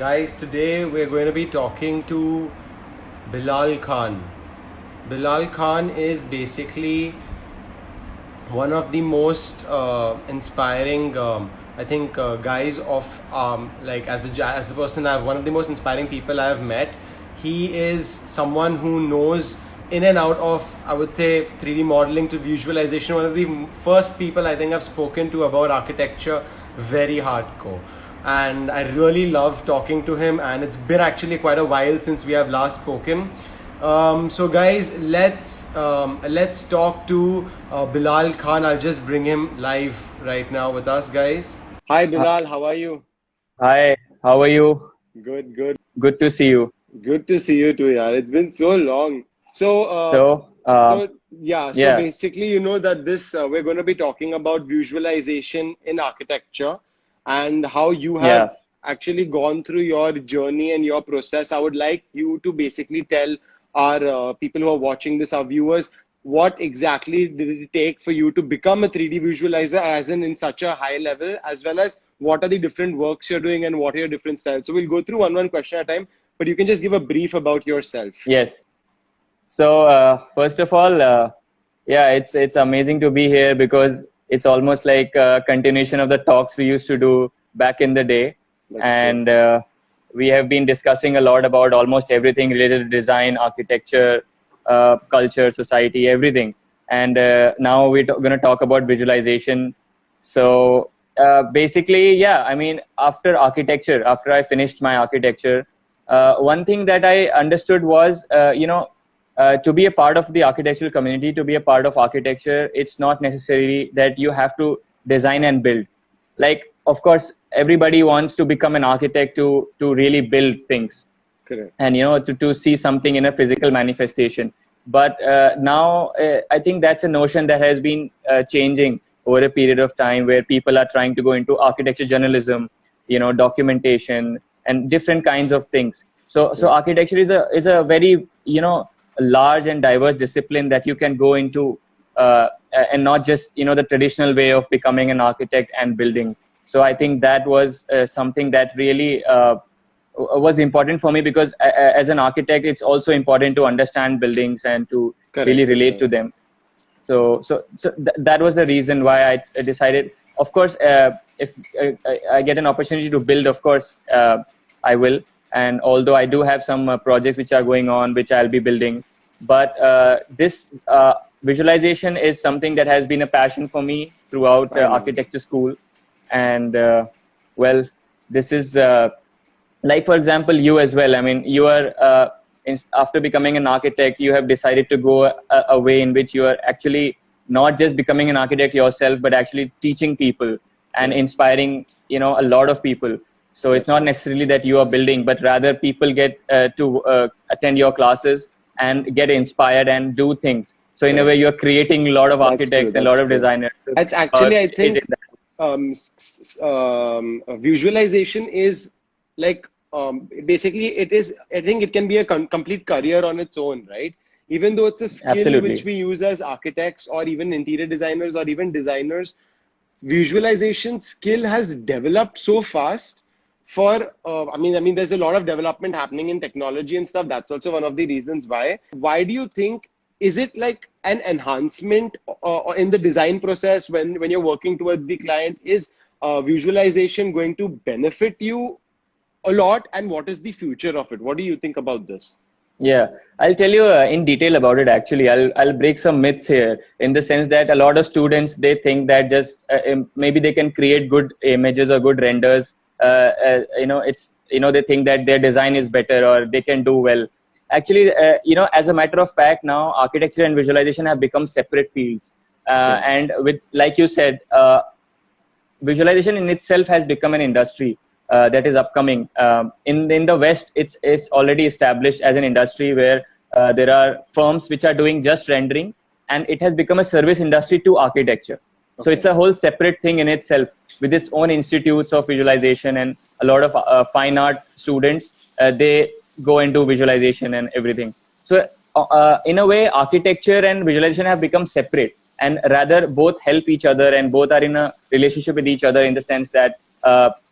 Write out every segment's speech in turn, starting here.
Guys, today we're going to be talking to Bilal Khan. Bilal Khan is basically one of the most inspiring, guys of as the person one of the most inspiring people I have met. He is someone who knows in and out of, I would say, 3D modeling to visualization. One of the first people I think I've spoken to about architecture, very hardcore. And I really love talking to him, and it's been actually quite a while since we have last spoken. So guys, let's talk to Bilal Khan. I'll just bring him live right now with us, guys. Hi Bilal, how are you? Hi, how are you? Good, good. Good to see you. Good to see you too, yaar. It's been so long. So, So basically, you know that this we're going to be talking about visualization in architecture and how you have actually gone through your journey and your process. I would like you to basically tell our people who are watching this, our viewers, what exactly did it take for you to become a 3D visualizer, as in such a high level, as well as what are the different works you're doing and what are your different styles. So we'll go through one question at a time, but you can just give a brief about yourself. Yes. So first of all, it's amazing to be here because it's almost like a continuation of the talks we used to do back in the day. And we have been discussing a lot about almost everything related to design, architecture, culture, society, everything. And now we're going to talk about visualization. So basically, after architecture, after I finished my architecture, one thing that I understood was, to be a part of the architectural community, to be a part of architecture, it's not necessarily that you have to design and build. Like, of course, everybody wants to become an architect to really build things. Correct. And, to see something in a physical manifestation. But now I think that's a notion that has been changing over a period of time, where people are trying to go into architecture journalism, documentation and different kinds of things. So architecture is a very, large and diverse discipline that you can go into, and not just the traditional way of becoming an architect and building. So I think that was something that really was important for me, because as an architect, it's also important to understand buildings and to really relate to them. So that was the reason why I decided. Of course, if I get an opportunity to build, of course I will. And although I do have some projects which are going on, which I'll be building, but this visualization is something that has been a passion for me throughout architecture school. And this is like, for example, you as well. I mean, you are after becoming an architect, you have decided to go a way in which you are actually not just becoming an architect yourself, but actually teaching people and inspiring a lot of people. So it's not necessarily that you are building, but rather people get to attend your classes and get inspired and do things. So in a way, you're creating a lot of architects and a lot of designers. That's actually, I think, visualization is like, basically it is, I think it can be a complete career on its own, right? Even though it's a skill which we use as architects or even interior designers or even designers, visualization skill has developed so fast. For there's a lot of development happening in technology and stuff. That's also one of the reasons why. Why do you think, is it like an enhancement in the design process when you're working towards the client? Is visualization going to benefit you a lot, and what is the future of it? What do you think about this? Yeah, I'll tell you in detail about it. Actually, I'll break some myths here, in the sense that a lot of students, they think that just maybe they can create good images or good renders. They think that their design is better or they can do well. Actually, as a matter of fact, now architecture and visualization have become separate fields. And with, like you said, visualization in itself has become an industry that is upcoming. In the West, it's already established as an industry where there are firms which are doing just rendering, and it has become a service industry to architecture. So it's a whole separate thing in itself, with its own institutes of visualization, and a lot of fine art students, they go into visualization and everything. So in a way, architecture and visualization have become separate, and rather both help each other, and both are in a relationship with each other, in the sense that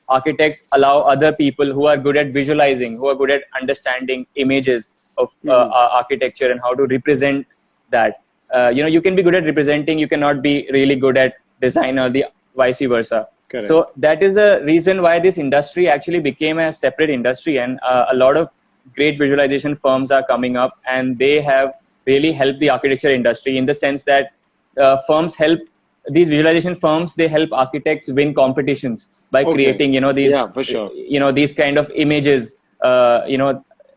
architects allow other people who are good at visualizing, who are good at understanding images of architecture and how to represent that. You can be good at representing, you cannot be really good at design, or the vice versa. Correct. So that is the reason why this industry actually became a separate industry, and a lot of great visualization firms are coming up, and they have really helped the architecture industry in the sense that these visualization firms, they help architects win competitions by creating, these, for sure. These kind of images,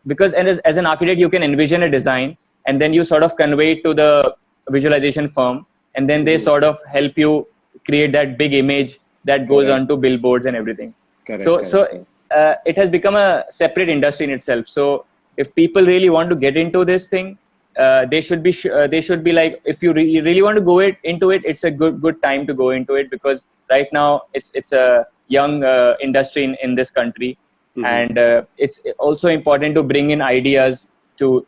because as an architect, you can envision a design and then you sort of convey it to the visualization firm, and then they sort of help you create that big image that goes onto billboards and everything. It has become a separate industry in itself. So if people really want to get into this thing, they should be like, if you really want to go into it, it's a good time to go into it, because right now it's a young industry in this country, and it's also important to bring in ideas to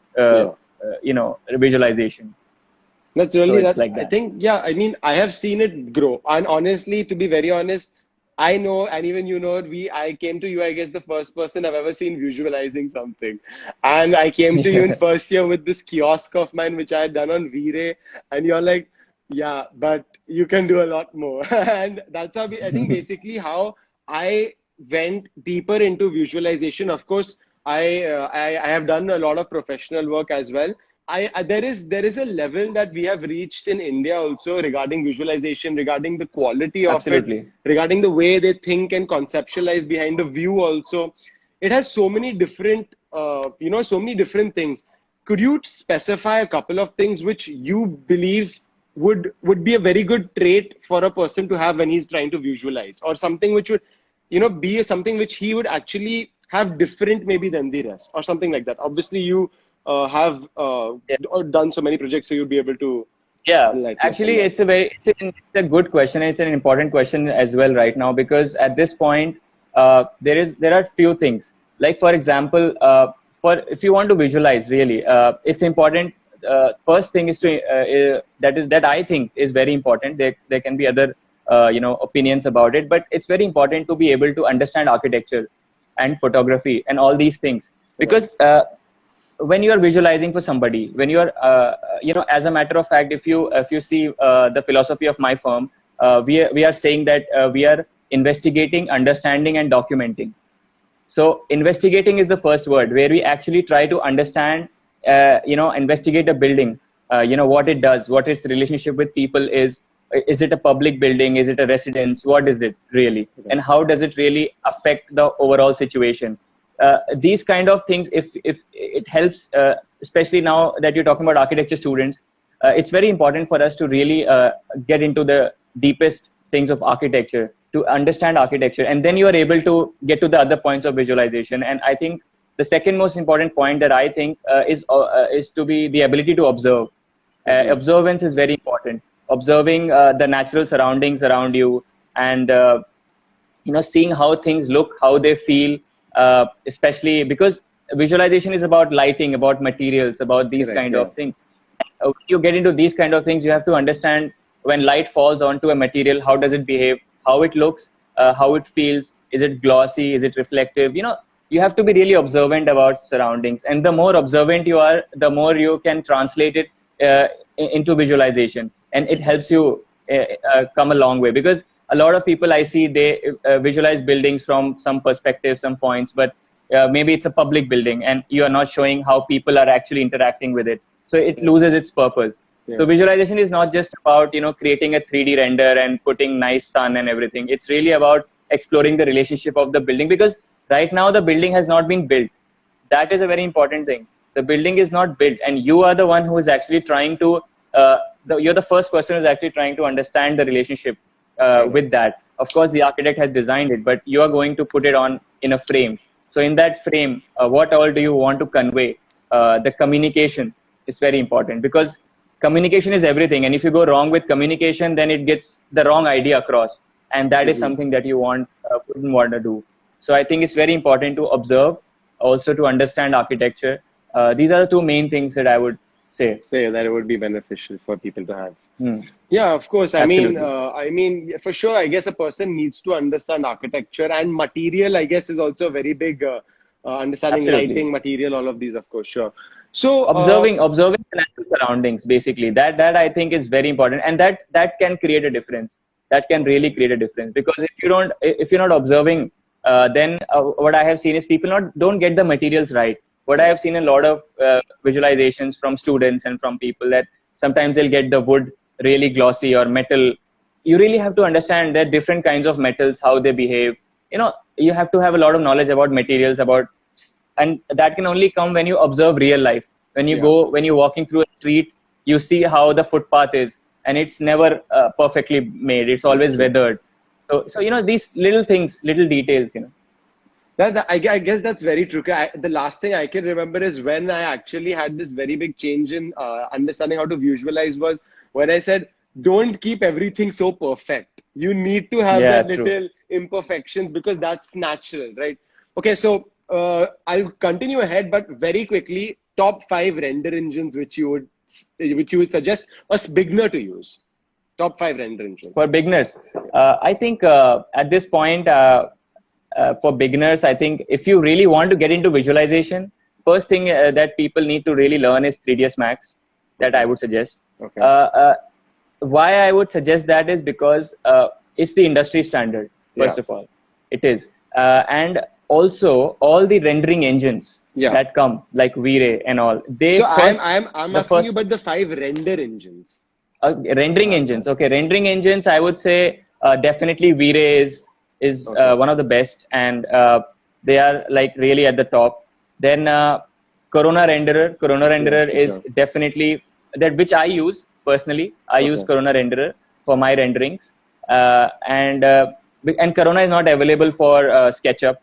visualization. That's really that. Like that. I think, I mean, I have seen it grow, and honestly, to be very honest, I know, and even I came to you, I guess, the first person I've ever seen visualizing something. And I came to you in first year with this kiosk of mine, which I had done on V-Ray. And you're like, yeah, but you can do a lot more. And that's how I think basically how I went deeper into visualization. Of course, I have done a lot of professional work as well. There is a level that we have reached in India also regarding visualization, regarding the quality of it, regarding the way they think and conceptualize behind the view also. It has so many different, so many different things. Could you specify a couple of things which you believe would be a very good trait for a person to have when he's trying to visualize, or something which would, be something which he would actually have different maybe than the rest, or something like that? Obviously, you have done so many projects, so you'd be able to. Actually, it's a good question. It's an important question as well right now, because at this point, there are few things. Like, for example, if you want to visualize, really, it's important. First thing is that I think is very important. There can be other opinions about it, but it's very important to be able to understand architecture and photography and all these things, because when you are visualizing for somebody, when you are, as a matter of fact, if you see the philosophy of my firm, we are saying that we are investigating, understanding, and documenting. So investigating is the first word, where we actually try to understand, investigate a building, what it does, what its relationship with people is. Is it a public building? Is it a residence? What is it really? And how does it really affect the overall situation? These kind of things, if it helps, especially now that you're talking about architecture students, it's very important for us to really get into the deepest things of architecture, to understand architecture, and then you are able to get to the other points of visualization. And I think the second most important point that I think is to be the ability to observe. Observance is very important. Observing the natural surroundings around you, and seeing how things look, how they feel. Especially because visualization is about lighting, about materials, about these kind of things. When you get into these kind of things, you have to understand when light falls onto a material, how does it behave, how it looks, how it feels, is it glossy, is it reflective? You have to be really observant about surroundings, and the more observant you are, the more you can translate it into visualization, and it helps you come a long way. Because a lot of people I see, they visualize buildings from some perspective, some points, but maybe it's a public building and you are not showing how people are actually interacting with it. So it loses its purpose. So visualization is not just about, creating a 3D render and putting nice sun and everything. It's really about exploring the relationship of the building, because right now the building has not been built. That is a very important thing. The building is not built, and you are the one who is actually trying to, you're the first person who is actually trying to understand the relationship with that. Of course, the architect has designed it, but you are going to put it on in a frame. So in that frame, what all do you want to convey? The communication is very important, because communication is everything. And if you go wrong with communication, then it gets the wrong idea across. And that is something that you wouldn't want to do. So I think it's very important to observe, also to understand architecture. These are the two main things that I would say that it would be beneficial for people to have. Yeah, of course. Absolutely. I mean, for sure. I guess a person needs to understand architecture and material. I guess is also a very big understanding Absolutely. lighting, material, all of these. Of course, sure. So, Observing the natural surroundings, basically, that I think is very important, and that can create a difference. That can really create a difference, because if you're not observing, then what I have seen is people don't get the materials right. What I have seen a lot of visualizations from students and from people, that sometimes they'll get the wood really glossy, or metal. You really have to understand that different kinds of metals, how they behave. You have to have a lot of knowledge about materials, and that can only come when you observe real life. yeah, When you're walking through a street, you see how the footpath is, and it's never perfectly made. It's that's always true. weathered. So these little things, little details. I guess that's very true. The last thing I can remember is when I actually had this very big change in understanding how to visualize was when I said, don't keep everything so perfect. You need to have Yeah, that true. little imperfections because that's natural, right? Okay, so I'll continue ahead, but very quickly, top five render engines which you would suggest a beginner to use. Top five render engines. For beginners, I think at this point, for beginners, I think if you really want to get into visualization, first thing that people need to really learn is 3ds Max. That I Okay. would suggest. Okay. Why I would suggest that is because it's the industry standard. Yeah. First of all, it is, and also all the rendering engines Yeah. that come, like V-Ray and all, they So I'm first I'm I'm the asking you first about the five render engines. rendering engines. Okay, rendering engines. I would say definitely V-Ray is Okay. one of the best, and they are like really at the top. Then Corona renderer. Corona Yes, renderer for is sure. definitely that, which I use personally. I use Okay. Corona renderer for my renderings, and Corona is not available for SketchUp.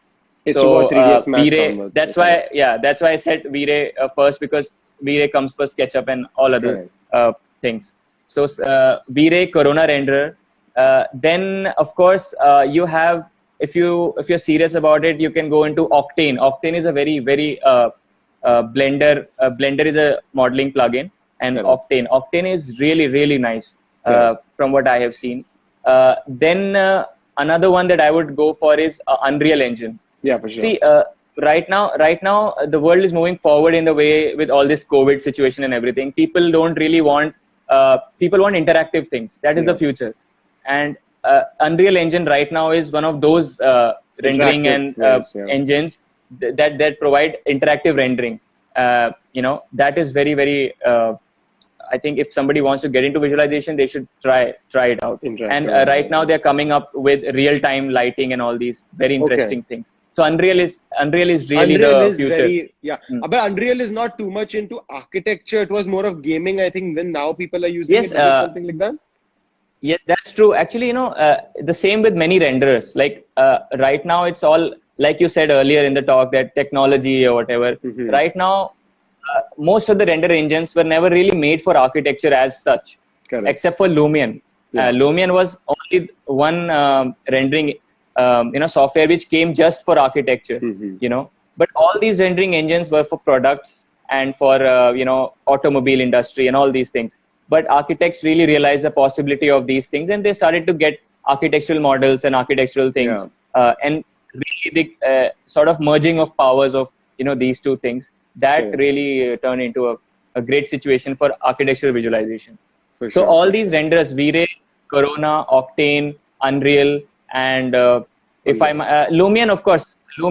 It's So about 3ds Max V-Ray. onwards. That's Correct. why, yeah, that's why I said V-Ray first, because V-Ray comes for SketchUp and all other Correct. things. So V-Ray, Corona renderer. Then of course you have, if you're serious about it, you can go into Octane. Octane is a very Blender. Blender is a modeling plugin, and Correct. Octane is really nice Correct. from what I have seen. Then another one that I would go for is Unreal Engine. Yeah, for sure. See, right now, the world is moving forward in the way with all this COVID situation and everything. People want interactive things. That is the Yeah. future, and Unreal Engine right now is one of those rendering Interactive and ways. Yeah. engines that provide interactive rendering. That is very. I think if somebody wants to get into visualization, they should try it out. And Interactive right now rendering. they're coming up with real time lighting and all these very Okay. interesting things. So Unreal is really Unreal the is future. very, yeah. But Unreal is not too much into architecture. It was more of gaming, I think. Then now people are using Yes, it. Is it something like that? yes, that's true. Actually, the same with many renderers. Like right now, it's all like you said earlier in the talk, that technology or whatever. Mm-hmm. Right now, most of the render engines were never really made for architecture as such, Correct. except for Lumion. Yeah. Lumion was only one rendering, software which came just for architecture. Mm-hmm. But all these rendering engines were for products and for automobile industry and all these things. But architects really realized the possibility of these things, and they started to get architectural models and architectural things, and really the sort of merging of powers of these two things, that Yeah. really turned into a great situation for architectural visualization. For So sure. all For these sure. renders, V-Ray, Corona, Octane, Unreal, and if I'm Lumion, of course. Yeah.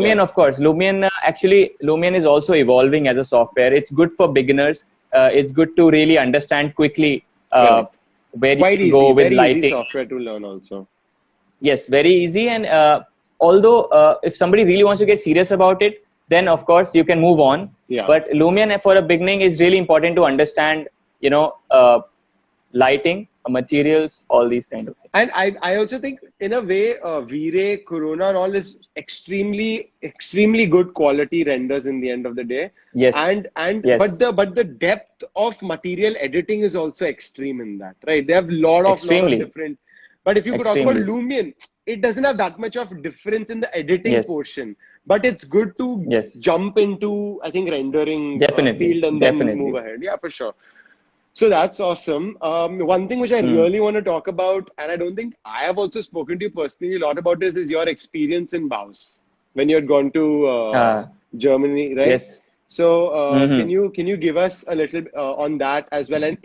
Lumion, actually, Lumion is also evolving as a software. It's good for beginners. It's good to really understand quickly Correct. where you Quite can easy. go with Very easy lighting. software to learn also. Yes, very easy. And although if somebody really wants to get serious about it, then of course you can move on. Yeah. But Lumion for a beginning is really important to understand, lighting, materials, all these kind of things. And I also think in a way, V-Ray, Corona and all is extremely good quality renders in the end of the day. Yes. But Yes. the depth of material editing is also extreme in that, right? They have lot of Extremely. different. But if you talk about Extremely. Lumion, it doesn't have that much of difference in the editing Yes. portion. But it's good to Yes. jump into, I think, rendering Definitely. field and then Definitely. move ahead. Yeah, for sure. So that's awesome. One thing which I Hmm. really want to talk about, and I don't think I have also spoken to you personally a lot about this, is your experience in Baus when you had gone to Uh, Germany, right? yes. So Hmm. can you give us a little on that as well? And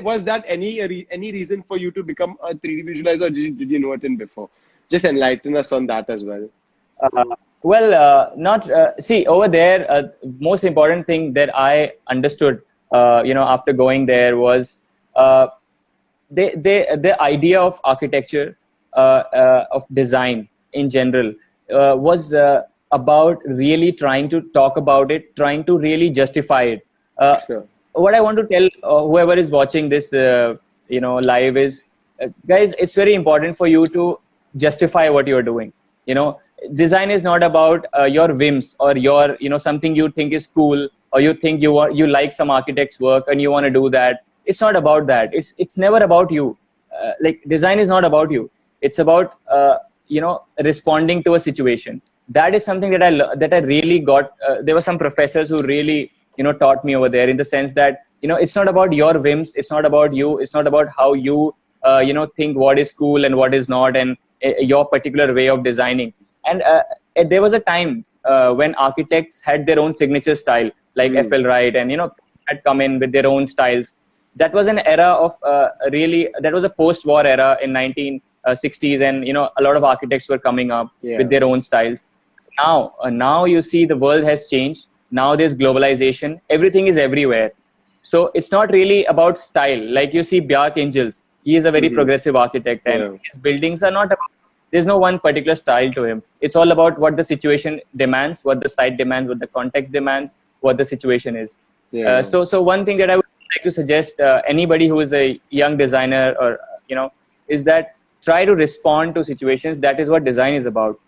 was that any reason for you to become a 3D visualizer, or did you know it in before? Just enlighten us on that as well. Uh, well, not see over there. Most important thing that I understood, after going there was uh, the idea of architecture, of design in general, was about really trying to talk about it, trying to really justify it. Uh, Sure. what I want to tell whoever is watching this, live is, guys, it's very important for you to justify what you're doing. You know, design is not about your whims or your, something you think is cool, or you think you like some architect's work and you want to do that. It's not about that. It's never about you. Like, design is not about you. It's about responding to a situation. That is something that I really got. There were some professors who really taught me over there, in the sense that it's not about your whims, it's not about you, it's not about how you think what is cool and what is not, and your particular way of designing. And there was a time when architects had their own signature style, like Hmm. FL Wright, and had come in with their own styles. That was an era of really, that was a post-war era in 1960s, and a lot of architects were coming up with Yeah. their own styles. Now you see the world has changed. Now there's globalization. Everything is everywhere. So it's not really about style. Like, you see Bjark Angels, he is a very Hmm. progressive architect, and Yeah. his buildings are not about, there's no one particular style to him. It's all about what the situation demands, what the site demands, what the context demands, what the situation is. Yeah. So one thing that I would like to suggest anybody who is a young designer, or is that try to respond to situations. That is what design is about.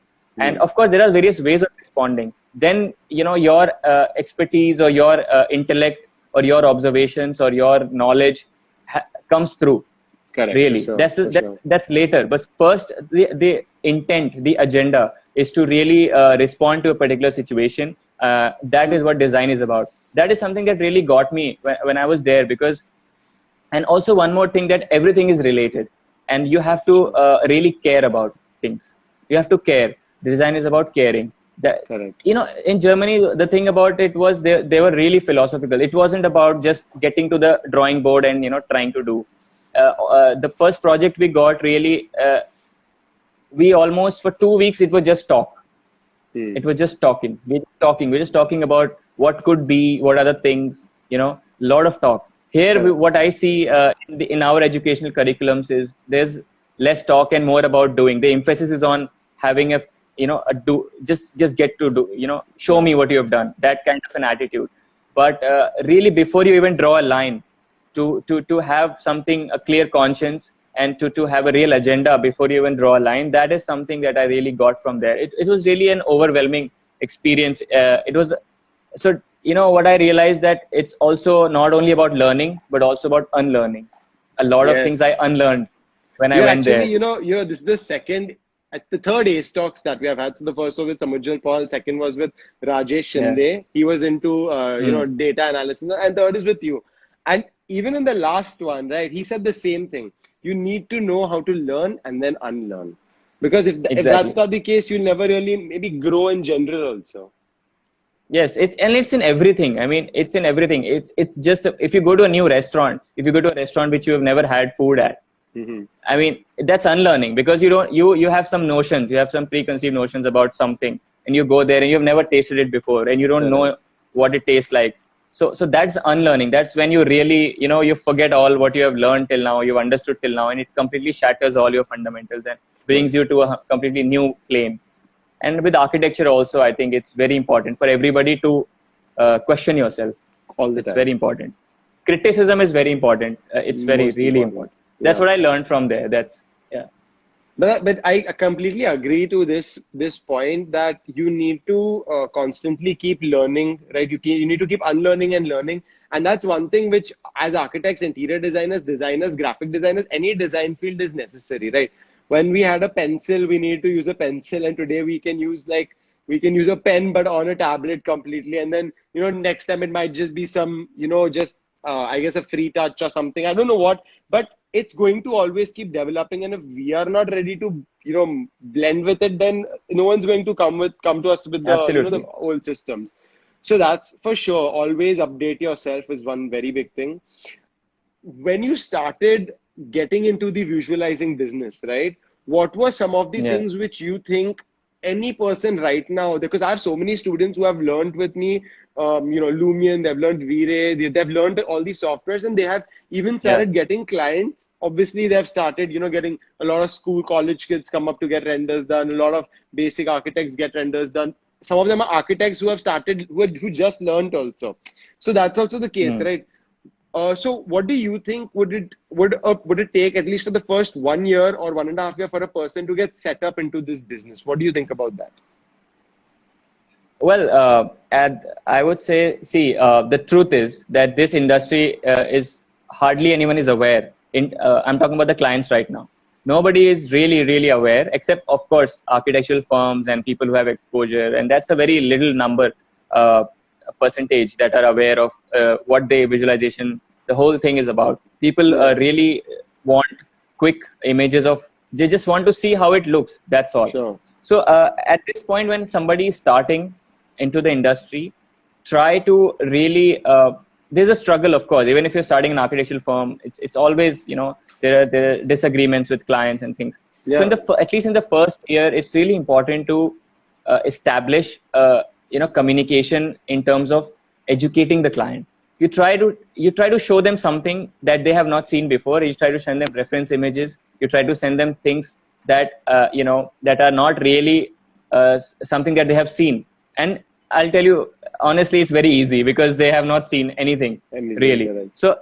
And Hmm. of course, there are various ways of responding. Then your expertise, or your intellect, or your observations, or your knowledge comes through. Correct, for Really, sure, that's for sure. that's later. But first, the intent, the agenda is to really respond to a particular situation. That is what design is about. That is something that really got me when I was there, because, and also one more thing, that everything is related, and you have to Sure. really care about things. You have to care. Design is about caring. That, Correct. in Germany, the thing about it was, they were really philosophical. It wasn't about just getting to the drawing board and trying to do. The first project we got, really, we almost, for 2 weeks, it was just talk. Hmm. It was just talking. We're just talking about what could be, what other things, lot of talk. Here, Correct. what I see in our educational curriculums is, there's less talk and more about doing. The emphasis is on having a do, just get to do, show Yeah. me what you have done. That kind of an attitude. But really, before you even draw a line, to have something, a clear conscience, and to have a real agenda before you even draw a line, that is something that I really got from there. It was really an overwhelming experience. It was, so what I realized, that it's also not only about learning, but also about unlearning. A lot of things I Yes. unlearned when I You're went actually, there. this is the second, at the third Ace Talks that we have had. So the first was with Samujjal Paul, second was with Rajesh Yeah. Shinde. He was into, Mm. data analysis, and third is with you. And even in the last one, right, he said the same thing. You need to know how to learn and then unlearn. Because if that's Exactly. not the case, you'll never really maybe grow in general also. Yes, it's in everything. I mean, it's in everything. It's just, if you go to a new restaurant, if you go to a restaurant which you have never had food at, Hmm. I mean, that's unlearning, because you have some notions, you have some preconceived notions about something, and you go there and you've never tasted it before, and you don't Correct. know what it tastes like. So that's unlearning. That's when you really, you forget all what you have learned till now, you've understood till now, and it completely shatters all your fundamentals and For brings you to a completely new plane. And with architecture also, I think it's very important for everybody to question yourself. all the It's time. very important. Criticism is very important. It's very, Most really important. important. That's Yeah. what I learned from there. That's, yeah. But I completely agree to this point that you need to constantly keep learning, right? You need to keep unlearning and learning, and that's one thing which, as architects, interior designers, graphic designers, any design field is necessary, right? When we had a pencil, we need to use a pencil, and today we can use a pen, but on a tablet completely, and then next time it might just be some just I guess a free touch or something. I don't know what, but it's going to always keep developing. And if we are not ready to, blend with it, then no one's going to come to us with the Absolutely. old systems. So that's for sure. Always update yourself is one very big thing. When you started getting into the visualizing business, right? What were some of the Yeah. things which you think any person right now, because I have so many students who have learned with me, Lumion, they've learned V-Ray, they've learned all these softwares, and they have even Yeah. started getting clients. Obviously, they've started, getting a lot of school, college kids come up to get renders done. A lot of basic architects get renders done. Some of them are architects who have started, who just learned also. So that's also the case, Hmm. right? So what do you think would it take at least for the first 1 year or 1.5 year for a person to get set up into this business? What do you think about that? Well, I would say, see, the truth is that this industry is hardly anyone is aware. I'm talking about the clients right now. Nobody is really aware, except of course architectural firms and people who have exposure, and that's a very little number, percentage that are aware of what the visualization, the whole thing is about. People Yeah, really want quick images of. They just want to see how it looks. That's all. sure. So at this point, when somebody is starting into the industry, try to really. There's a struggle, of course. Even if you're starting an architectural firm, it's always there are disagreements with clients and things. So Yeah, at least in the first year, it's really important to establish communication in terms of educating the client. You try to show them something that they have not seen before. You try to send them reference images. You try to send them things that that are not really something that they have seen. And I'll tell you honestly, it's very easy because they have not seen anything anything, really. correct. So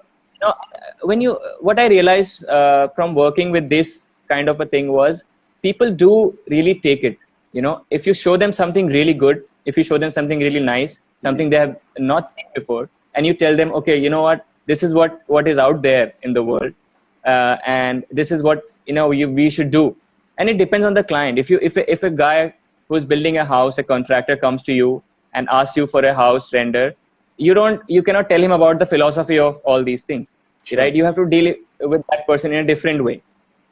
what I realized from working with this kind of a thing was people do really take it. If you show them something really good, if you show them something really nice, something they have not seen before, and you tell them, okay, you know what, this is what is out there in the world, and this is what we should do. And it depends on the client. If a guy who's building a house, a contractor comes to you and asks you for a house render, you cannot tell him about the philosophy of all these things, Sure. right? You have to deal with that person in a different way.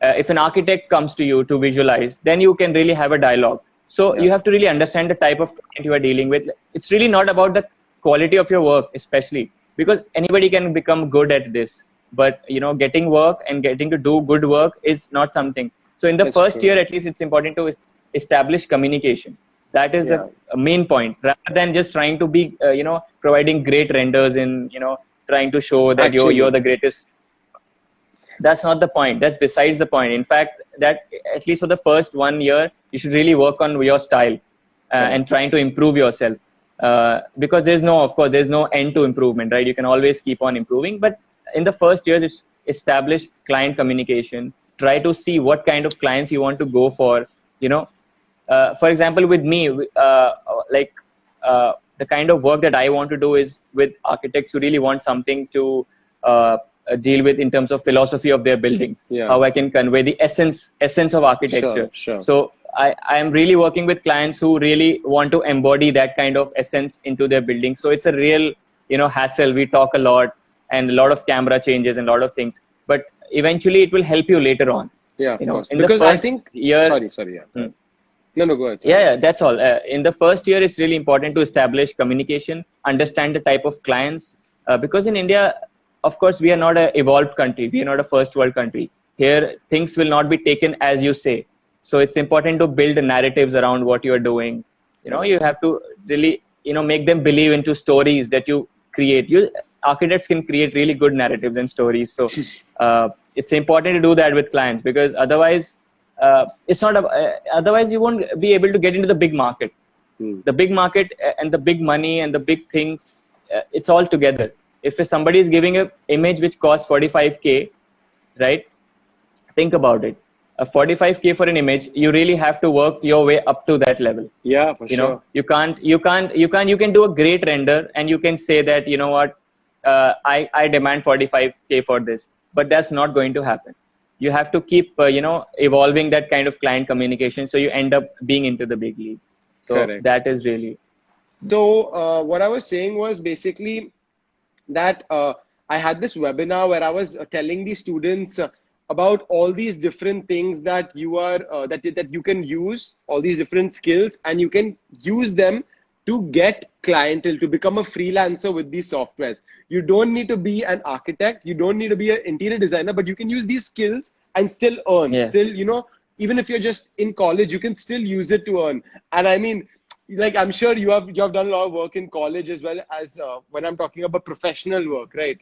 If an architect comes to you to visualize, then you can really have a dialogue. So Yeah. you have to really understand the type of client you are dealing with. It's really not about the quality of your work, especially because anybody can become good at this. But getting work and getting to do good work is not something. So in the That's first year, true. at least, it's important to establish communication. That is Yeah. the main point, rather than just trying to be, providing great renders and trying to show that you're Actually, the greatest. That's not the point. That's besides the point. In fact, that at least for the first 1 year, you should really work on your style correct. and trying to improve yourself. Because of course, there's no end to improvement, right? You can always keep on improving. But in the first years, it's establish client communication. Try to see what kind of clients you want to go for. For example, with me, like the kind of work that I want to do is with architects who really want something to deal with in terms of philosophy of their buildings, Yeah. how I can convey the essence of architecture. Sure. So I am really working with clients who really want to embody that kind of essence into their building. So it's a real hassle. We talk a lot and a lot of camera changes and a lot of things, but eventually it will help you later on. Yeah, of course. In the Because I first think, year. sorry, yeah. Hmm. No, go ahead. Sorry. Yeah, that's all. In the first year, it's really important to establish communication, understand the type of clients, because in India, of course, we are not an evolved country. We are not a first world country. Here, things will not be taken as you say. So it's important to build narratives around what you are doing. You have to really, make them believe into stories that you create. Architects can create really good narratives and stories. So it's important to do that with clients, because otherwise, it's not. Otherwise, you won't be able to get into the big market. The big market and the big money and the big things, it's all together. If somebody is giving an image which costs 45K, right? Think about it. A 45K for an image, you really have to work your way up to that level. Yeah, for sure. You can do a great render and you can say that, I demand 45K for this, but that's not going to happen. You have to keep, evolving that kind of client communication. So you end up being into the big league. So Correct. that is really. So what I was saying was basically that I had this webinar where I was telling the students about all these different things that you are that you can use, all these different skills, and you can use them to get clientele, to become a freelancer with these softwares. You don't need to be an architect, you don't need to be an interior designer, but you can use these skills and still earn. Yeah. Still, even if you're just in college, you can still use it to earn. And I mean, like, I'm sure you have done a lot of work in college as well as when I'm talking about professional work, right?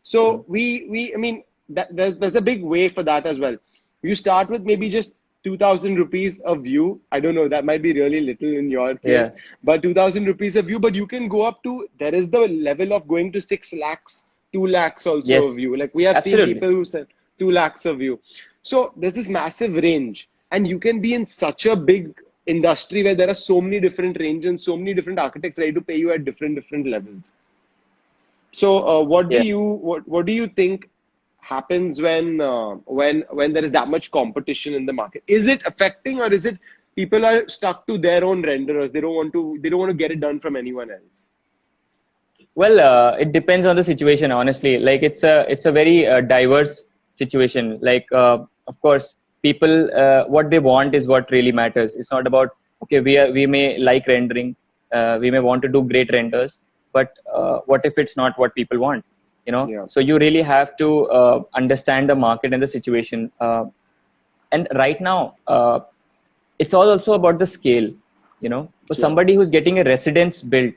So I mean, there's a big way for that as well. You start with maybe just 2,000 rupees a view. I don't know, that might be really little in your case, Yeah. but 2,000 rupees a view. But you can go up to, there is the level of going to 6 lakhs, 2 lakhs also Yes. a view. Like, we have seen Absolutely. people who said 2 lakhs a view. So there's this massive range, and you can be in such a big industry where there are so many different ranges and so many different architects ready to pay you at different levels. So what do Yeah. you think happens when there is that much competition in the market? Is it affecting, or is it people are stuck to their own renderers? They don't want to get it done from anyone else. Well, it depends on the situation, honestly. Like, it's a very diverse situation. Like, of course, people, what they want is what really matters. It's not about, okay, we may like rendering, we may want to do great renders, but what if it's not what people want? Yeah. So you really have to understand the market and the situation. And right now, it's all also about the scale. For somebody who's getting a residence built.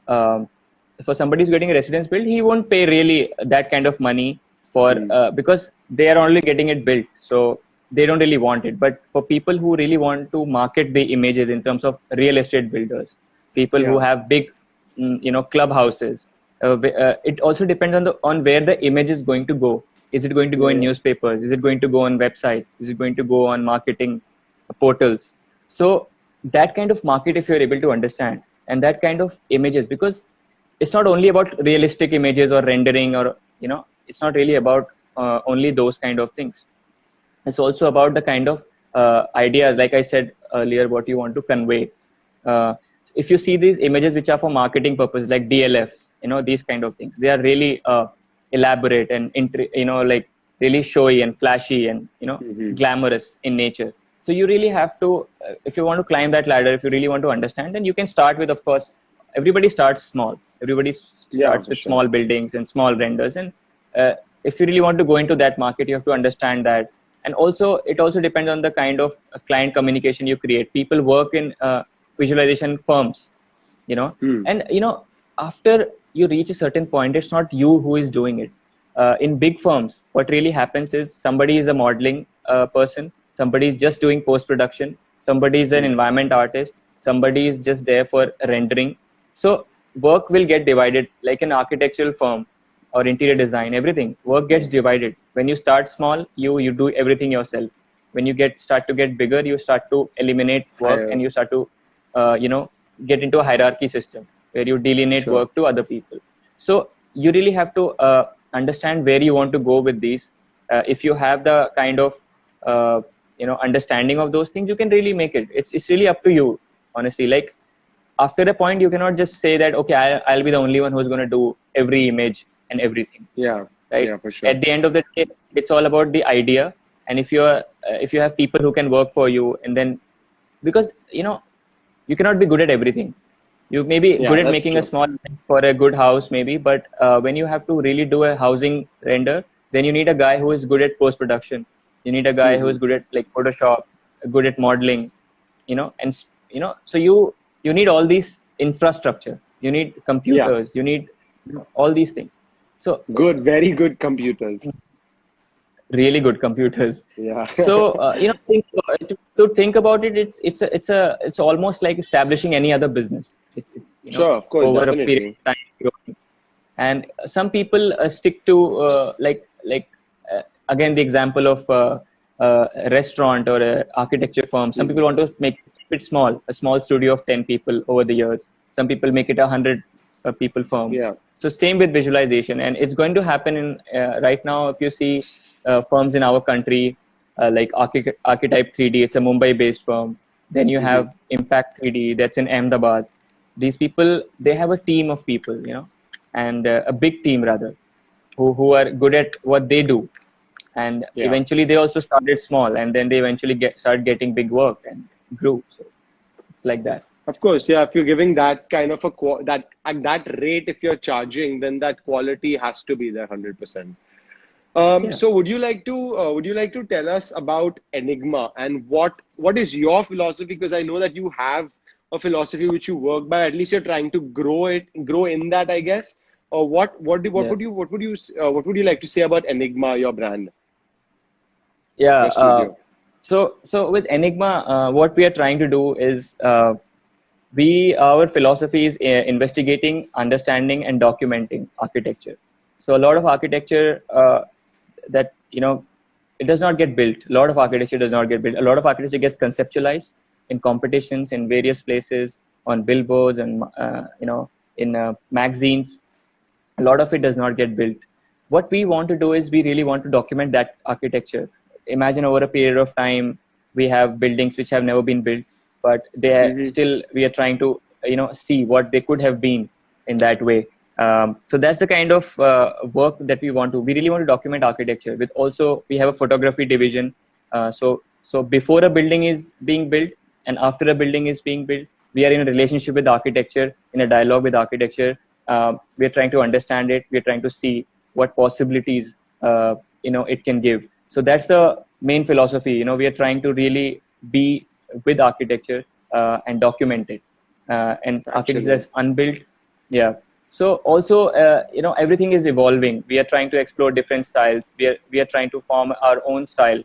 For somebody who's getting a residence built, he won't pay really that kind of money for because they are only getting it built, so they don't really want it. But for people who really want to market the images in terms of real estate builders, people who have big, clubhouses, it also depends on where the image is going to go. Is it going to go in newspapers? Is it going to go on websites? Is it going to go on marketing portals? So that kind of market, if you're able to understand, and that kind of images, because it's not only about realistic images or rendering, or it's not really about only those kind of things. It's also about the kind of ideas, like I said earlier, what you want to convey. If you see these images which are for marketing purposes, like DLF, these kind of things, they are really elaborate and like really showy and flashy and glamorous in nature. So you really have to, if you want to climb that ladder, if you really want to understand, then you can start with, of course, everybody starts small. Everybody starts with small buildings and small renders. And if you really want to go into that market, you have to understand that. And also, it also depends on the kind of client communication you create. People work in visualization firms, and, after you reach a certain point, it's not you who is doing it. In big firms, what really happens is somebody is a modeling person, somebody is just doing post-production, somebody is an environment artist, somebody is just there for rendering. So work will get divided, like an architectural firm or interior design, everything. Work gets divided. When you start small, you do everything yourself. When you start to get bigger, you start to eliminate work and you start to, get into a hierarchy system where you delineate work to other people. So you really have to understand where you want to go with these. If you have the kind of, understanding of those things, you can really make it. It's really up to you, honestly. Like, after a point, you cannot just say that, okay, I'll be the only one who's going to do every image and everything. Yeah. Right. Yeah, for sure. At the end of the day, it's all about the idea. And if you have people who can work for you, and then, because, you cannot be good at everything. You may be good at making a small for a good house, maybe, but when you have to really do a housing render, then you need a guy who is good at post-production. You need a guy who is good at, like, Photoshop, good at modeling, and so you need all these infrastructure. You need computers. You need all these things. So very good computers. Really good computers. Yeah. So to think about it, it's almost like establishing any other business. It's sure, of course, over definitely. a period of time growing. And some people stick to again, the example of a restaurant or a architecture firm. Some people want to make it small, a small studio of 10 people over the years. Some people make it 100 people firm. Yeah. So same with visualization, and it's going to happen in right now. If you see firms in our country, like Archetype 3D, it's a Mumbai-based firm. Then you have Impact 3D, that's in Ahmedabad. These people, they have a team of people, and a big team rather. who are good at what they do, and Yeah. eventually they also started small, and then they eventually start getting big work and grew. So it's like that. Of course, yeah. If you're giving that kind of a that at that rate, if you're charging, then that quality has to be there 100%. Yeah. So would you like to tell us about Enigma and what is your philosophy? Because I know that you have a philosophy which you work by. At least you're trying to grow in that, I guess. Or what Yeah. what would you like to say about Enigma, your brand, Yeah. your studio? So with Enigma, what we are trying to do is our philosophy is investigating, understanding, and documenting architecture. So a lot of architecture that it does not get built. A lot of architecture does not get built. A lot of architecture gets conceptualized in competitions in various places, on billboards and in magazines. A lot of it does not get built. What we want to do is we really want to document that architecture. Imagine over a period of time, we have buildings which have never been built, but they are Mm-hmm. still, we are trying to see what they could have been in that way. So that's the kind of work that we want to. We really want to document architecture. With also, we have a photography division. So before a building is being built and after a building is being built, we are in a relationship with architecture, in a dialogue with architecture. We are trying to understand it. We are trying to see what possibilities it can give. So that's the main philosophy. We are trying to really be with architecture and document it. And architecture Actually, is unbuilt. Yeah. So also, everything is evolving. We are trying to explore different styles. We are trying to form our own style.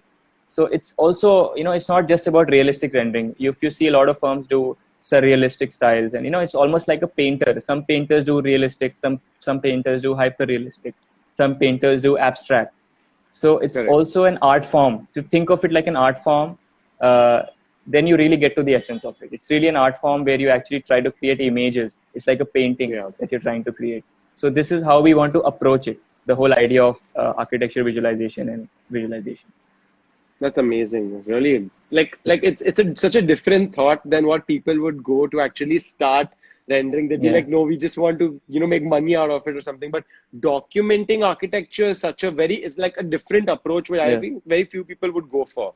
So it's also, it's not just about realistic rendering. If you see a lot of firms do surrealistic styles, and it's almost like a painter. Some painters do realistic, some painters do hyper realistic, some painters do abstract. So it's correct. also an art form. To think of it like an art form, uh, then you really get to the essence of it. It's really an art form where you actually try to create images. It's like a painting Yeah. that you're trying to create. So this is how we want to approach it, the whole idea of architecture visualization and visualization. That's amazing. Really, like such a different thought than what people would go to actually start rendering. They'd be Yeah. like, no, we just want to, make money out of it or something. But documenting architecture is such a it's like a different approach where I Yeah. think very few people would go for.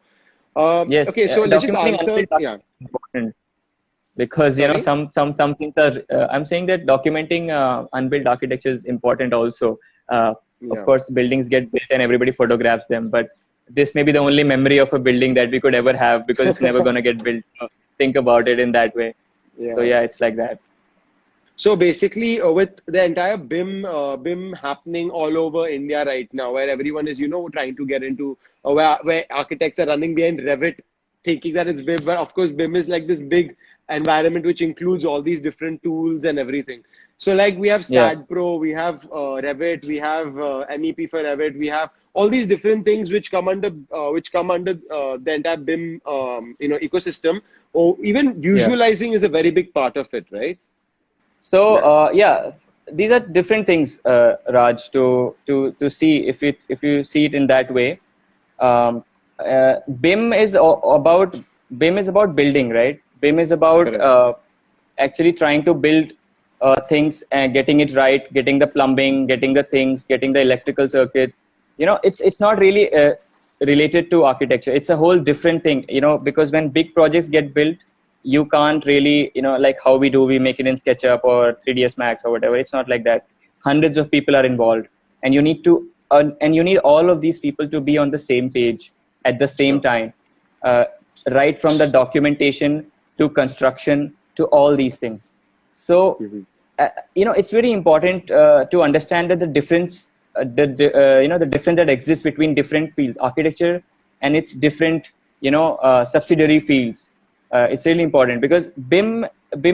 Yes, Okay, so let's just documenting answer. unbuilt art Yeah. is important because Sorry? some things are. I'm saying that documenting unbuilt architecture is important also. Of Yeah. course, buildings get built and everybody photographs them, but this may be the only memory of a building that we could ever have because it's never gonna get built. So think about it in that way. So Yeah. yeah, it's like that. So basically, with the entire BIM happening all over India right now, where everyone is, trying to get into, where architects are running behind Revit, thinking that it's BIM, but of course, BIM is like this big environment which includes all these different tools and everything. So, like we have Yeah, STAAD Pro, we have Revit, we have MEP for Revit, we have all these different things which come under the entire BIM, ecosystem. Or even yeah. visualizing is a very big part of it, right? So Yeah. yeah, these are different things, Raj. To see if you see it in that way. Um, about BIM is about building, right? BIM is about Correct. actually trying to build things and getting it right, getting the plumbing, getting the things, getting the electrical circuits. It's not really related to architecture. It's a whole different thing. Because when big projects get built, you can't really, like how we make it in SketchUp or 3ds Max or whatever. It's not like that. Hundreds of people are involved, and you need all of these people to be on the same page at the same Sure. time, uh, right from the documentation to construction to all these things. So Mhm. it's very important to understand that the difference, the difference that exists between different fields, architecture and its different, subsidiary fields. It's really important because BIM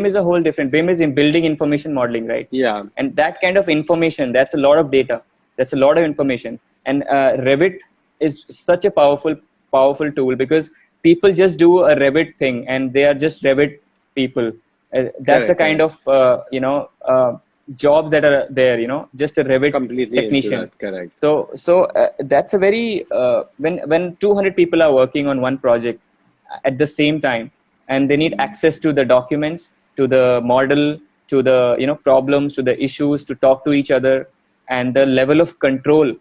is a whole different. BIM is in building information modeling, right? Yeah. And that kind of information, that's a lot of data. That's a lot of information. And Revit is such a powerful tool because people just do a Revit thing and they are just Revit people. That's the Correct. kind Correct. of jobs that are there. Just a Revit Completely into technician. that. Correct. So that's a very when 200 people are working on one project at the same time, and they need access to the documents, to the model, to the problems, to the issues, to talk to each other, and the level of control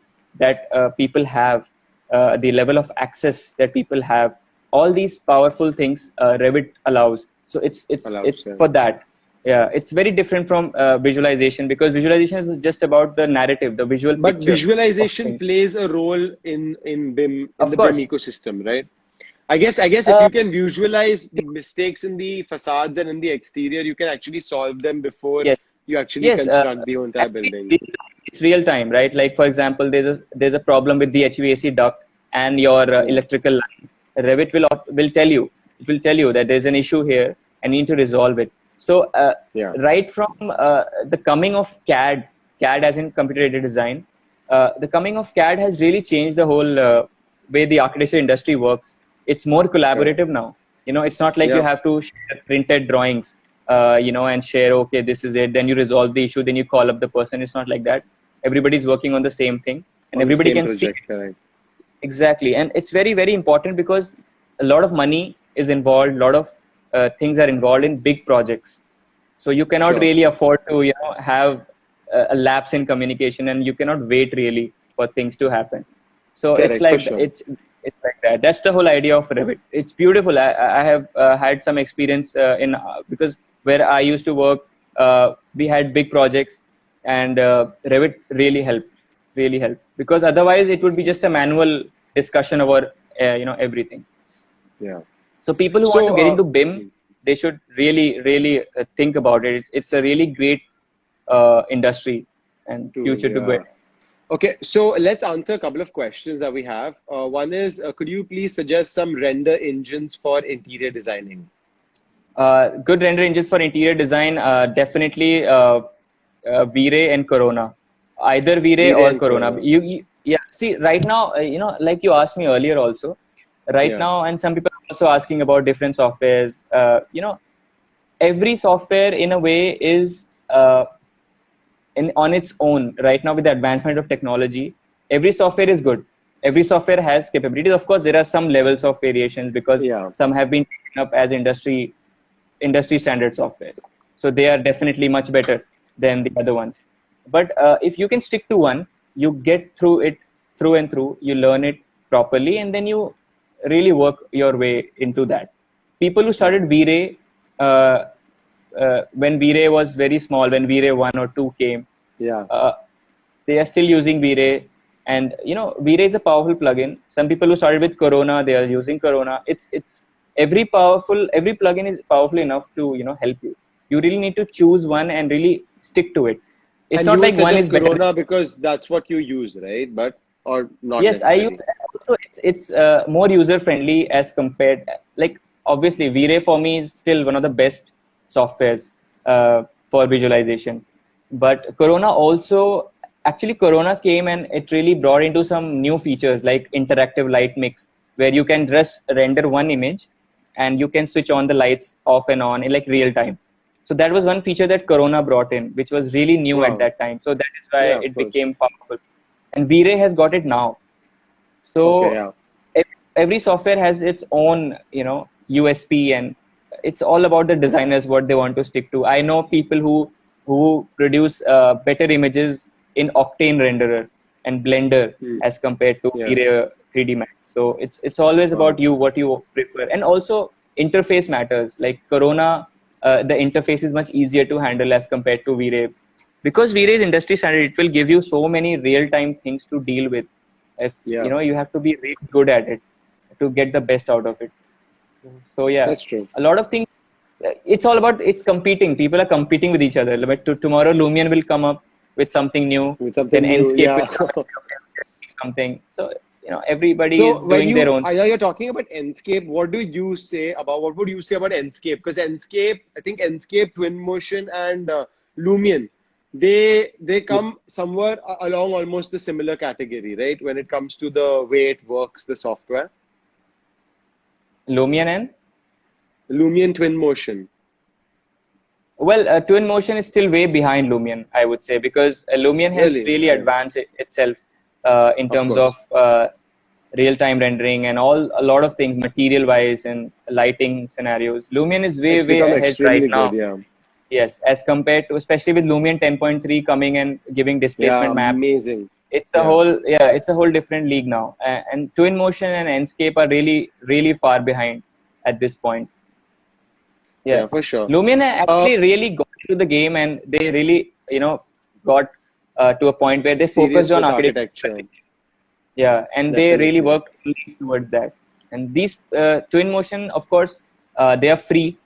that people have, the level of access that people have, all these powerful things Revit allows. So Allows, it's for that. Yeah, it's very different from visualization, because visualization is just about the narrative, the visual but picture of visualization things. plays a role in BIM, in Of the BIM course. ecosystem, right? I guess if Uh, you can visualize the mistakes in the facades and in the exterior, you can actually solve them before yes. you actually Yes, construct the entire actually, building. it's real time, right? Like for example, there's a problem with the HVAC duct and your Yeah, electrical line. Revit will tell you. It will tell you that there's an issue here and you need to resolve it. So yeah, right from the coming of CAD as in computer aided design, the coming of CAD has really changed the whole way the architecture industry works. It's more correct. collaborative now. It's not like you Yeah, have to share printed drawings, and share, okay, this is it, then you resolve the issue, then you call up the person. It's not like that. Everybody's working on the same thing and on the everybody same can see it. project, correct. Exactly. And it's very, very important because a lot of money is involved, a lot of things are involved in big projects. So you cannot Sure, really afford to, have a lapse in communication, and you cannot wait really for things to happen. So it's correct, for like sure. it's like that. That's the whole idea of Revit. It's beautiful. I have had some experience in because where I used to work, we had big projects, and Revit really helped, because otherwise it would be just a manual discussion over everything. Yeah. So people who want to So, get into BIM, they should really think about it. It's a really great industry and tool, future to go. yeah. Okay, so let's answer a couple of questions that we have. One is, could you please suggest some render engines for interior designing? Good render engines for interior design, definitely V-Ray and Corona. Either V-Ray V-Ray or and Corona. Corona. Yeah. See, right now, like you asked me earlier also, right Yeah. now, and some people are also asking about different softwares. Every software in a way is on its own right now. With the advancement of technology, every software is good. Every software has capabilities. Of course, there are some levels of variations because Yeah. some have been taken up as industry standard softwares, so they are definitely much better than the other ones. But if you can stick to one, you get through it through and through, you learn it properly, and then you really work your way into that. People who Yeah. started V-Ray, uh, when V-Ray was very small, when V-Ray 1 or 2 came, Yeah. uh, they are still using V-Ray. And V-Ray is a powerful plugin. Some people who started with Corona, they are using Corona. It's every plugin is powerful enough to help you. You really need to choose one and really stick to it. It's And not you would like one suggest is better. Corona because that's what you use, right? But, or not Yes, I use necessarily. also. It's more user friendly as compared. Like obviously, V-Ray for me is still one of the best softwares for visualization. But Corona also, actually, Corona came and it really brought into some new features like interactive light mix, where you can just render one image and you can switch on the lights off and on in like real time. So that was one feature that Corona brought in, which was really new at Wow. that time. So that is why Yeah, of it course. became powerful. And V-Ray has got it now. Okay, So yeah. every software has its own, USP, and it's all about the designers what they want to stick to. I know people who produce better images in Octane renderer and Blender Hmm. as compared to Yeah. V-Ray 3D Max. So it's always about Wow. you, what you prefer, and also interface matters. Like Corona, the interface is much easier to handle as compared to V-Ray, because V-Ray is industry standard. It will give you so many real time things to deal with. If Yeah, you have to be really good at it to get the best out of it. So yeah, that's true. a lot of things. It's all about, it's competing. People are competing with each other. Like tomorrow, Lumion will come up with something new. With Then something new, Enscape yeah. will come and say, okay, something. So everybody So is doing their own. I know you're talking about Enscape. What would you say about Enscape? Because Enscape, I think Enscape, Twinmotion, and Lumion, they come somewhere along almost the similar category, right? When it comes to the way it works, the software. Lumion and Lumion, Twinmotion. well, Twinmotion is still way behind Lumion, I would say, because Lumion has Really? really Okay. advanced itself in Of terms of course. real-time rendering and a lot of things, material-wise and lighting scenarios. Lumion is way It's way become ahead right extremely good, now. yeah. Yes, as compared to, especially with Lumion 10.3 coming and giving Yeah, displacement maps, amazing. it's a Yeah, whole, yeah, it's a whole different league now. And Twinmotion and Enscape are really, really far behind at this point. Yeah, yeah, for sure. Lumion Uh, actually really got into the game, and they really, got to a point where they focused Serious on with architecture. architecture. Yeah, and they really Definitely. worked towards that. And these Twinmotion, of course, they are free.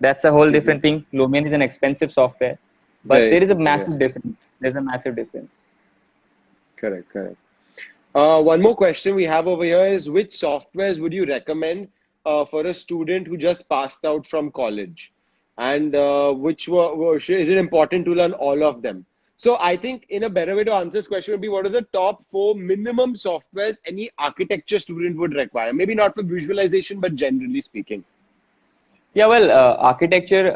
That's a whole Hmm. different thing. Lumion is an expensive software, but Very there is a expensive, yeah. massive difference. There's a massive difference. Correct, correct. One more question we have over here is which softwares would you recommend for a student who just passed out from college? And is it important to learn all of them? So I think in a better way to answer this question would be what are the top four minimum softwares any architecture student would require? Maybe not for visualization, but generally speaking. Yeah, well, architecture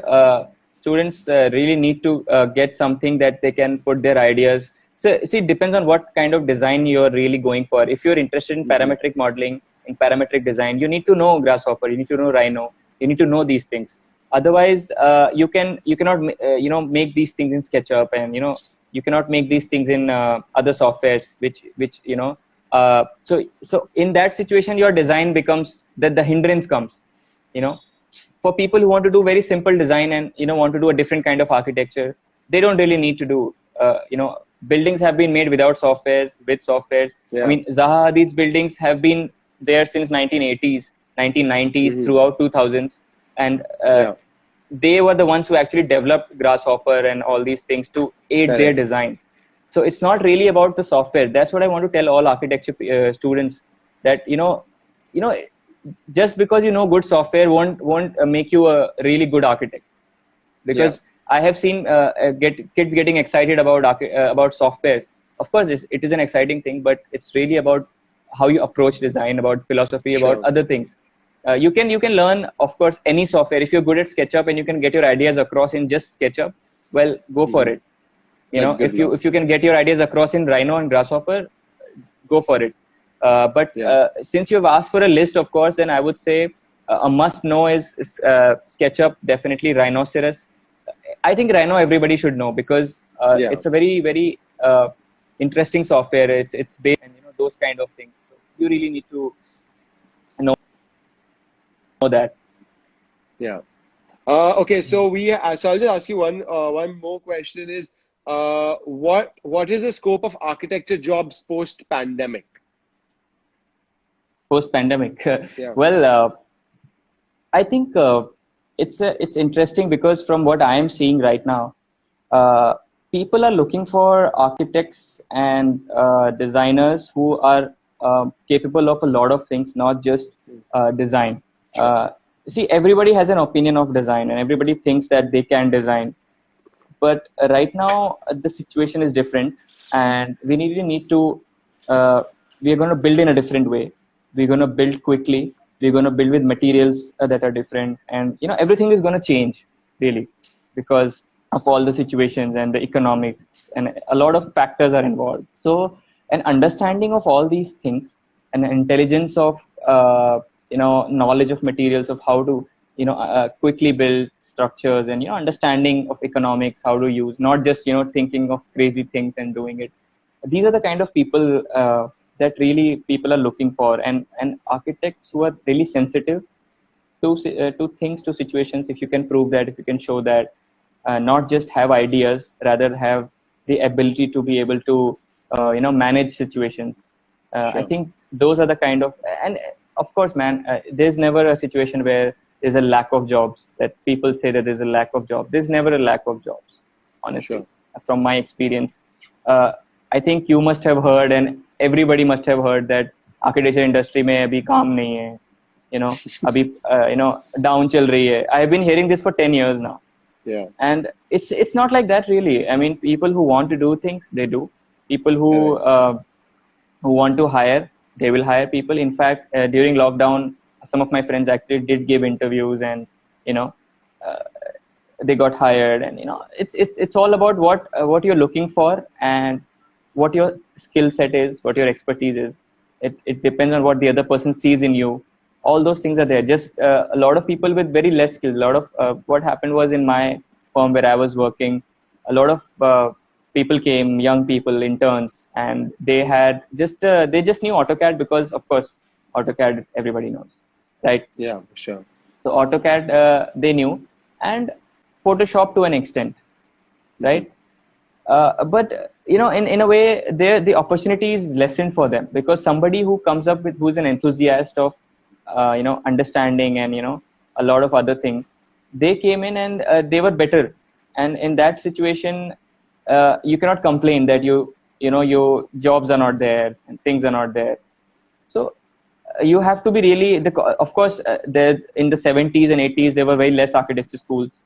students really need to get something that they can put their ideas. So, see, it depends on what kind of design you're really going for. If you're interested in Hmm. parametric modeling, in parametric design, you need to know Grasshopper, you need to know Rhino, you need to know these things. Otherwise, you cannot make these things in SketchUp, and you cannot make these things in other softwares, which so in that situation, your design becomes that the hindrance comes. You know for people who want to do very simple design and want to do a different kind of architecture, they don't really need to do buildings have been made without softwares, with softwares. I Yeah. mean, Zaha Hadid's buildings have been there since 1980s, 1990s, Hmm. throughout 2000s, and Yeah. they were the ones who actually developed Grasshopper and all these things to aid their Correct. design. So it's not really about the software. That's what I want to tell all architecture students, that you know just because you know good software won't make you a really good architect. Yeah. Because I have seen get kids getting excited about softwares. Of course, it is an exciting thing, but it's really about how you approach design, about philosophy, about Sure. other things. You can learn, of course, any software. If you're good at SketchUp and you can get your ideas across in just SketchUp, well, go for Hmm. it. Like good luck. If you can get your ideas across in Rhino and Grasshopper, go for it. But Yeah. since you've asked for a list, of course, then I would say a must know is SketchUp, definitely Rhinoceros. I think Rhino everybody should know, because Yeah. it's a very, very interesting software. It's based and those kind of things. So you really need to know that. Yeah. Okay, so I'll just ask you one more question is what is the scope of architecture jobs post pandemic? Post pandemic. Yeah. Well, I think it's interesting, because from what I am seeing right now, uh, people are looking for architects and designers who are capable of a lot of things, not just design. Sure. Uh, See, everybody has an opinion of design, and everybody thinks that they can design. But right now, the situation is different, and we really need to. We are going to build in a different way. We're going to build quickly. We're going to build with materials that are different, and everything is going to change, really, because of all the situations and the economics, and a lot of factors are involved. So an understanding of all these things, and an intelligence of knowledge of materials, of how to quickly build structures, and understanding of economics, how to use, not just thinking of crazy things and doing it. These are the kind of people that really people are looking for, and architects who are really sensitive to things, to situations. If you can prove that, if you can show that, not just have ideas, rather have the ability to be able to manage situations. I Sure. think those are the kind of, and of course, man, there's never a situation where there's a lack of jobs, that people say that there's a lack of jobs. There's never a lack of jobs, honestly, Sure. from my experience. uh, I think you must have heard, and everybody must have heard, that architecture industry में अभी काम नहीं है, अभी down चल रही है. I have been hearing this for 10 years now, Yeah. and it's not like that, really. I mean, people who want to do things, they do. People Correct. who want to hire, they will hire people. In fact, during lockdown, some of my friends actually did give interviews, and you know uh, they got hired. And it's all about what you're looking for, and what your skill set is, what your expertise is. It depends on what the other person sees in you. All those things are there. Just a lot of people with very less skills. A lot of what happened was, in my firm where I was working, a lot of people came, young people, interns, and they had they just knew AutoCAD because, of course, AutoCAD everybody knows, right? Yeah, sure. So AutoCAD they knew, and Photoshop to an extent, right? But in a way, the opportunity is lessened for them, because somebody who comes up with, who's an enthusiast of understanding and a lot of other things, they came in and they were better. And in that situation, you cannot complain that your jobs are not there and things are not there. So you have to be really of course, there in the 70s and 80s there were very less architecture schools,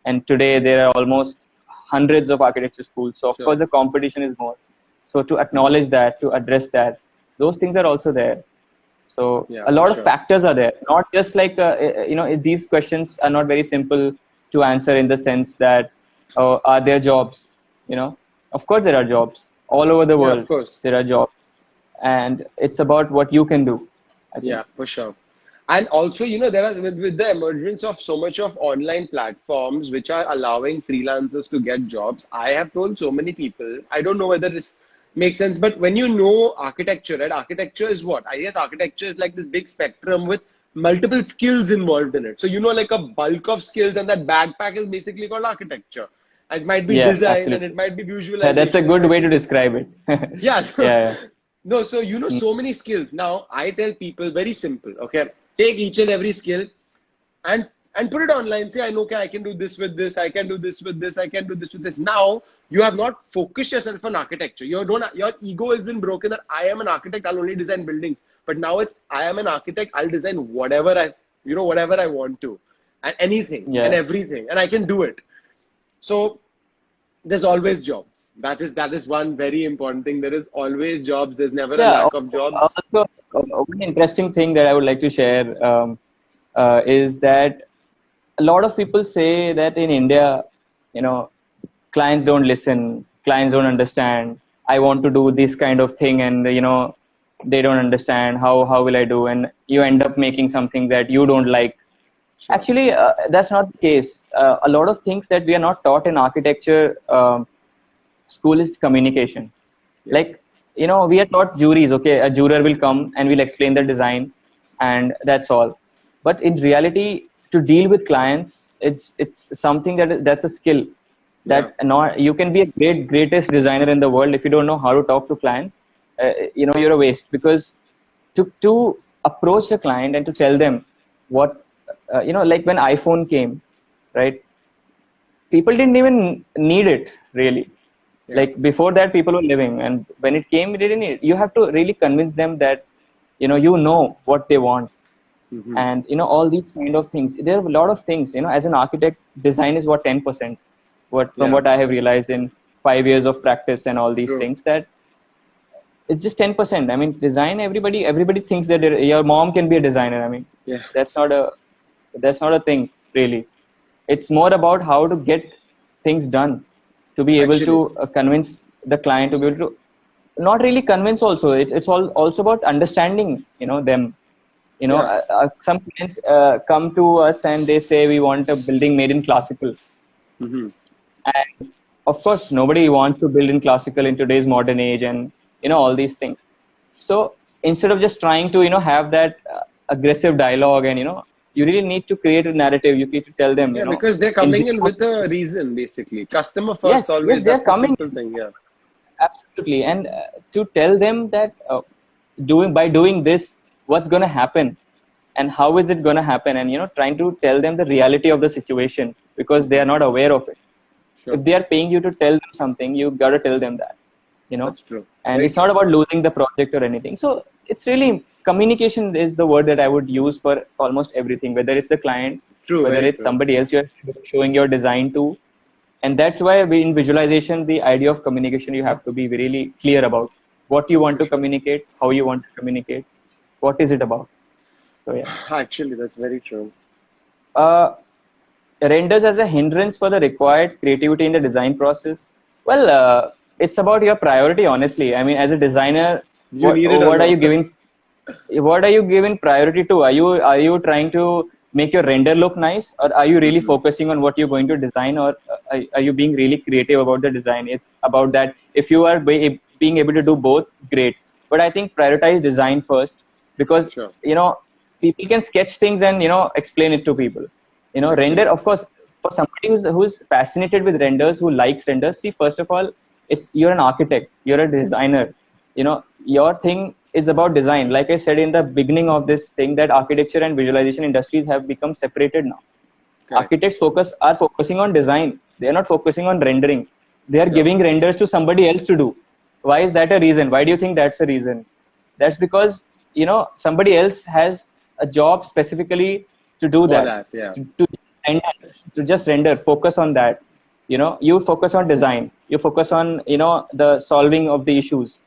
and today there are almost hundreds of architecture schools. So of course the competition is more. So to acknowledge that, to address that, those things are also there. So a lot of factors are there, not just like these questions are not very simple to answer, in the sense that are there jobs? Of course there are jobs all over the world. Of course there are jobs, and it's about what you can do. Yeah, for sure. And also, there are with the emergence of so much of online platforms which are allowing freelancers to get jobs. I have told so many people, I don't know whether this makes sense, but when you know architecture, right? Architecture is what? I guess architecture is like this big spectrum with multiple skills involved in it. So, like a bulk of skills, and that backpack is basically called architecture. It might be design, absolutely. and it might be visualization. That's a good way to describe it. Yeah. Yeah. No, so so many skills. Now I tell people very simple, okay? Take each and every skill and put it online. Say, I know, okay, I can do this with this, I can do this with this, I can do this with this. Now you have not focused yourself on architecture. Your ego has been broken that I am an architect, I'll only design buildings. But now it's I am an architect, I'll design whatever I want to. And anything and everything. And I can do it. So there's always jobs. That is one very important thing. There is always jobs. There's never a lack of jobs. Also, one interesting thing that I would like to share is that a lot of people say that in India, clients don't listen, clients don't understand. I want to do this kind of thing, and they don't understand. How will I do? And you end up making something that you don't like. Sure. Actually, that's not the case. A lot of things that we are not taught in architecture school is communication. Like, we are taught juries. Okay, a juror will come and will explain the design, and that's all. But in reality, to deal with clients, it's something that's a skill that you can be a greatest designer in the world. If you don't know how to talk to clients, you're a waste, because to approach a client and to tell them what like when iPhone came, right? People didn't even need it really. Like before that, people were living, and when it came, it didn't need. You have to really convince them that what they want, and all these kind of things. There are a lot of things. As an architect, design is 10%. What I have realized in 5 years of practice and all these things, that it's just 10%. I mean, design. Everybody thinks that your mom can be a designer. I mean, that's not a thing really. It's more about how to get things done. To be able to convince the client, to be able to not really convince also. It's also about understanding, them. Some clients come to us and they say, we want a building made in classical. And of course, nobody wants to build in classical in today's modern age, and, all these things. So instead of just trying to, have that aggressive dialogue and, you really need to create a narrative. You need to tell them, because they're coming in with a reason, basically. Customer first, always. Yes, they're coming. Thing, Absolutely. And to tell them that by doing this, what's going to happen and how is it going to happen, and, trying to tell them the reality of the situation, because they are not aware of it. Sure. If they are paying you to tell them something, you got to tell them that, That's true. And it's not about losing the project or anything. So it's really, communication is the word that I would use for almost everything, whether it's the client, whether it's somebody else you're showing your design to. And that's why in visualization, the idea of communication, you have to be really clear about what you want to communicate, how you want to communicate, what is it about. So yeah. Actually, that's very true. Renders as a hindrance for the required creativity in the design process. Well, it's about your priority, honestly. I mean, as a designer, what are you giving priority to? Are you trying to make your render look nice, or are you really focusing on what you're going to design, or are you being really creative about the design? It's about that. If you are being able to do both, great. But I think prioritize design first, because Sure. people can sketch things and explain it to people. Render, of course, for somebody who's fascinated with renders, who likes renders. See, first of all, you're an architect, you're a designer. Your thing is about design. Like I said in the beginning of this thing, that architecture and visualization industries have become separated now. Correct. Architects are focusing on design. They are not focusing on rendering. They are giving renders to somebody else to do. Why is that a reason? Why do you think that's a reason? That's because somebody else has a job specifically to do that. Yeah. To just render. Focus on that. You focus on design. You focus on the solving of the issues.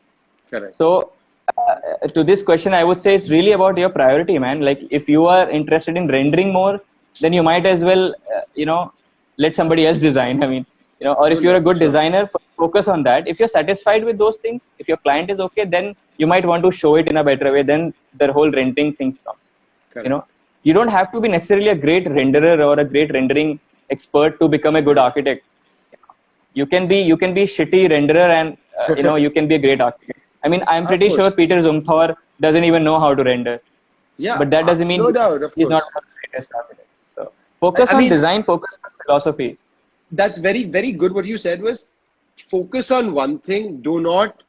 Correct. So to this question, I would say it's really about your priority, man. Like, if you are interested in rendering more, then you might as well let somebody else design. I mean, or if you're a good designer, focus on that. If you're satisfied with those things, if your client is okay, then you might want to show it in a better way. Then the whole renting thing stops. Correct. You don't have to be necessarily a great renderer or a great rendering expert to become a good architect. You can be shitty renderer, and you can be a great architect. I mean, I'm pretty sure Peter Zumthor doesn't even know how to render. Yeah, but that doesn't mean no doubt, of he's course. not the greatest architect. So focus on design, focus on philosophy. That's very, very good. What you said was focus on one thing. Do not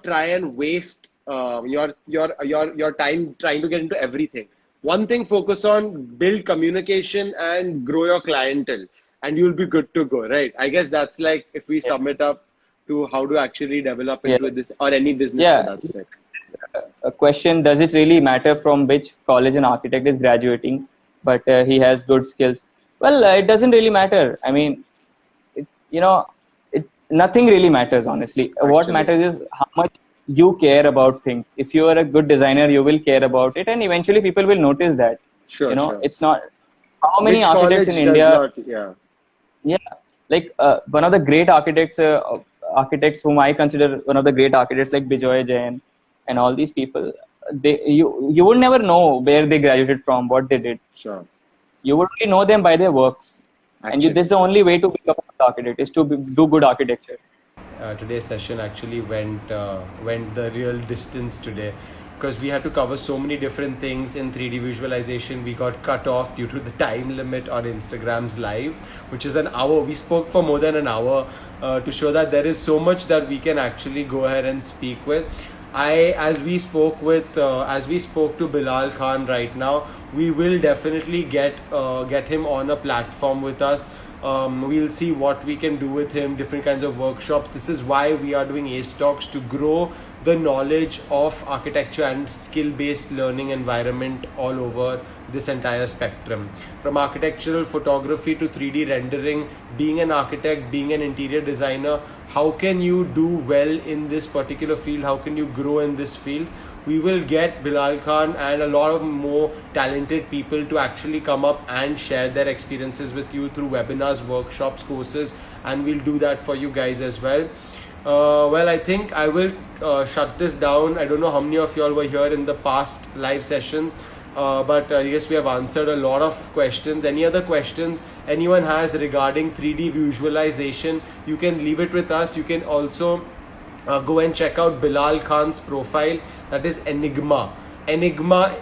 try and waste your time trying to get into everything. One thing, focus on, build communication and grow your clientele, and you'll be good to go, right? I guess that's like, if we sum it up to how to actually develop into this or any business for that sake. A question: does it really matter from which college an architect is graduating, but he has good skills? Well, it doesn't really matter. I mean, nothing really matters, honestly. Actually, what matters is how much you care about things. If you are a good designer, you will care about it, and eventually people will notice that. Sure. It's not how many which architects in India. Like one of the great architects whom I consider one of the great architects, like Bijoy Jain and all these people, you would never know where they graduated from, what they did. Sure. You would only know them by their works. Actually. And this is the only way to become an architect, is to do good architecture. Today's session actually went the real distance today, because we had to cover so many different things in 3D visualization. We got cut off due to the time limit on Instagram's live, which is an hour. We spoke for more than an hour to show that there is so much that we can actually go ahead and speak with. As we spoke to Bilal Khan right now, we will definitely get him on a platform with us. We'll see what we can do with him, different kinds of workshops. This is why we are doing ACE Talks, to grow the knowledge of architecture and skill-based learning environment all over this entire spectrum. From architectural photography to 3D rendering, being an architect, being an interior designer, how can you do well in this particular field? How can you grow in this field? We will get Bilal Khan and a lot of more talented people to actually come up and share their experiences with you through webinars, workshops, courses, and we'll do that for you guys as well. Well, I think I will shut this down. I don't know how many of y'all were here in the past live sessions, but I guess we have answered a lot of questions. Any other questions anyone has regarding 3D visualization, you can leave it with us. You can also go and check out Bilal Khan's profile. That is Enigma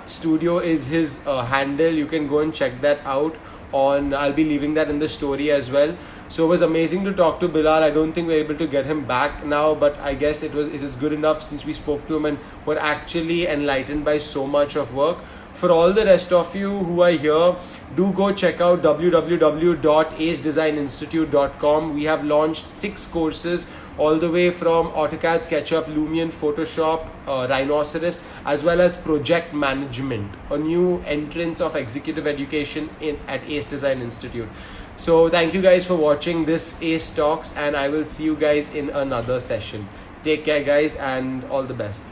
Studio is his handle. You can go and check that out I'll be leaving that in the story as well. So it was amazing to talk to Bilal. I don't think we're able to get him back now, but I guess it is good enough since we spoke to him and were actually enlightened by so much of work. For all the rest of you who are here, do go check out www.acedesigninstitute.com. We have launched 6 courses, all the way from AutoCAD, SketchUp, Lumion, Photoshop, Rhinoceros, as well as project management, a new entrance of executive education at Ace Design Institute. So thank you guys for watching this Ace Talks, and I will see you guys in another session. Take care guys, and all the best.